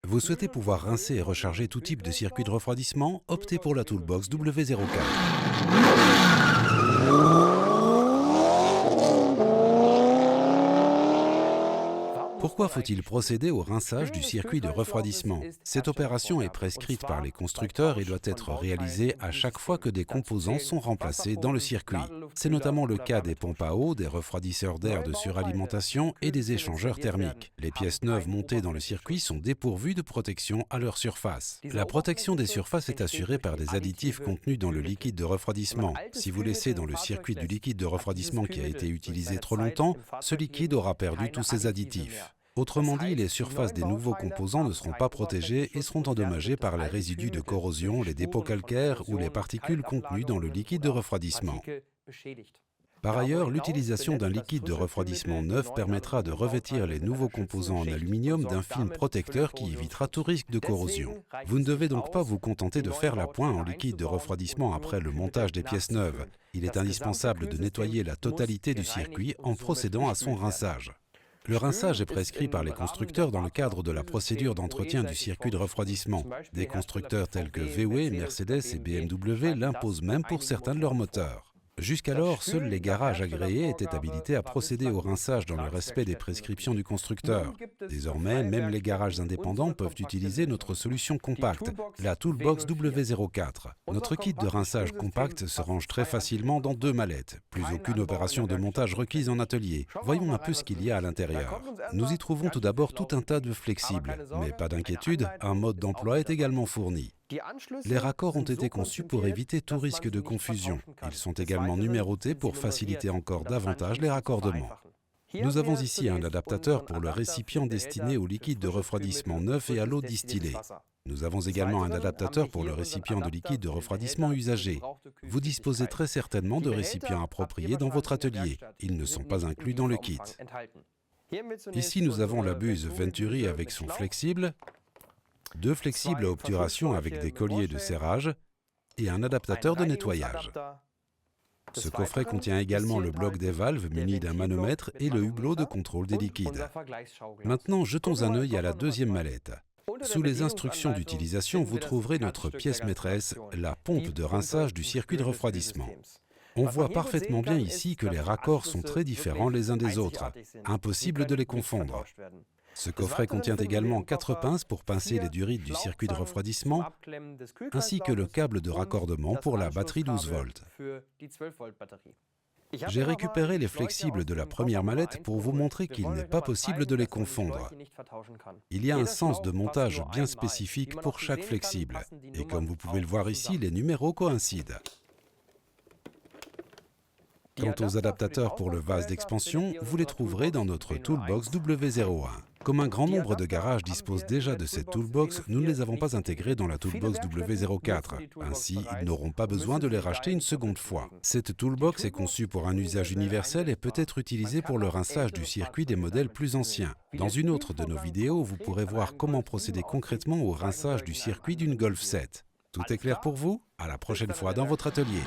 Vous souhaitez pouvoir rincer et recharger tout type de circuit de refroidissement? Optez pour la Toolbox W04. Pourquoi faut-il procéder au rinçage du circuit de refroidissement? Cette opération est prescrite par les constructeurs et doit être réalisée à chaque fois que des composants sont remplacés dans le circuit. C'est notamment le cas des pompes à eau, des refroidisseurs d'air de suralimentation et des échangeurs thermiques. Les pièces neuves montées dans le circuit sont dépourvues de protection à leur surface. La protection des surfaces est assurée par des additifs contenus dans le liquide de refroidissement. Si vous laissez dans le circuit du liquide de refroidissement qui a été utilisé trop longtemps, ce liquide aura perdu tous ses additifs. Autrement dit, les surfaces des nouveaux composants ne seront pas protégées et seront endommagées par les résidus de corrosion, les dépôts calcaires ou les particules contenues dans le liquide de refroidissement. Par ailleurs, l'utilisation d'un liquide de refroidissement neuf permettra de revêtir les nouveaux composants en aluminium d'un film protecteur qui évitera tout risque de corrosion. Vous ne devez donc pas vous contenter de faire l'appoint en liquide de refroidissement après le montage des pièces neuves. Il est indispensable de nettoyer la totalité du circuit en procédant à son rinçage. Le rinçage est prescrit par les constructeurs dans le cadre de la procédure d'entretien du circuit de refroidissement. Des constructeurs tels que VW, Mercedes et BMW l'imposent même pour certains de leurs moteurs. Jusqu'alors, seuls les garages agréés étaient habilités à procéder au rinçage dans le respect des prescriptions du constructeur. Désormais, même les garages indépendants peuvent utiliser notre solution compacte, la Toolbox W04. Notre kit de rinçage compact se range très facilement dans 2 mallettes. Plus aucune opération de montage requise en atelier. Voyons un peu ce qu'il y a à l'intérieur. Nous y trouvons tout d'abord tout un tas de flexibles. Mais pas d'inquiétude, un mode d'emploi est également fourni. Les raccords ont été conçus pour éviter tout risque de confusion. Ils sont également numérotés pour faciliter encore davantage les raccordements. Nous avons ici un adaptateur pour le récipient destiné au liquide de refroidissement neuf et à l'eau distillée. Nous avons également un adaptateur pour le récipient de liquide de refroidissement usagé. Vous disposez très certainement de récipients appropriés dans votre atelier. Ils ne sont pas inclus dans le kit. Ici, nous avent la buse Venturi avec son flexible, 2 flexibles à obturation avec des colliers de serrage et un adaptateur de nettoyage. Ce coffret contient également le bloc des valves muni d'un manomètre et le hublot de contrôle des liquides. Maintenant, jetons un œil à la deuxième mallette. Sous les instructions d'utilisation, vous trouverez notre pièce maîtresse, la pompe de rinçage du circuit de refroidissement. On voit parfaitement bien ici que les raccords sont très différents les uns des autres. Impossible de les confondre. Ce coffret contient également 4 pinces pour pincer les durites du circuit de refroidissement, ainsi que le câble de raccordement pour la batterie 12 volts. J'ai récupéré les flexibles de la première mallette pour vous montrer qu'il n'est pas possible de les confondre. Il y a un sens de montage bien spécifique pour chaque flexible, et comme vous pouvez le voir ici, les numéros coïncident. Quant aux adaptateurs pour le vase d'expansion, vous les trouverez dans notre Toolbox W01. Comme un grand nombre de garages disposent déjà de cette Toolbox, nous ne les avons pas intégrés dans la Toolbox W04. Ainsi, ils n'auront pas besoin de les racheter une seconde fois. Cette Toolbox est conçue pour un usage universel et peut être utilisée pour le rinçage du circuit des modèles plus anciens. Dans une autre de nos vidéos, vous pourrez voir comment procéder concrètement au rinçage du circuit d'une Golf 7. Tout est clair pour vous? À la prochaine fois dans votre atelier.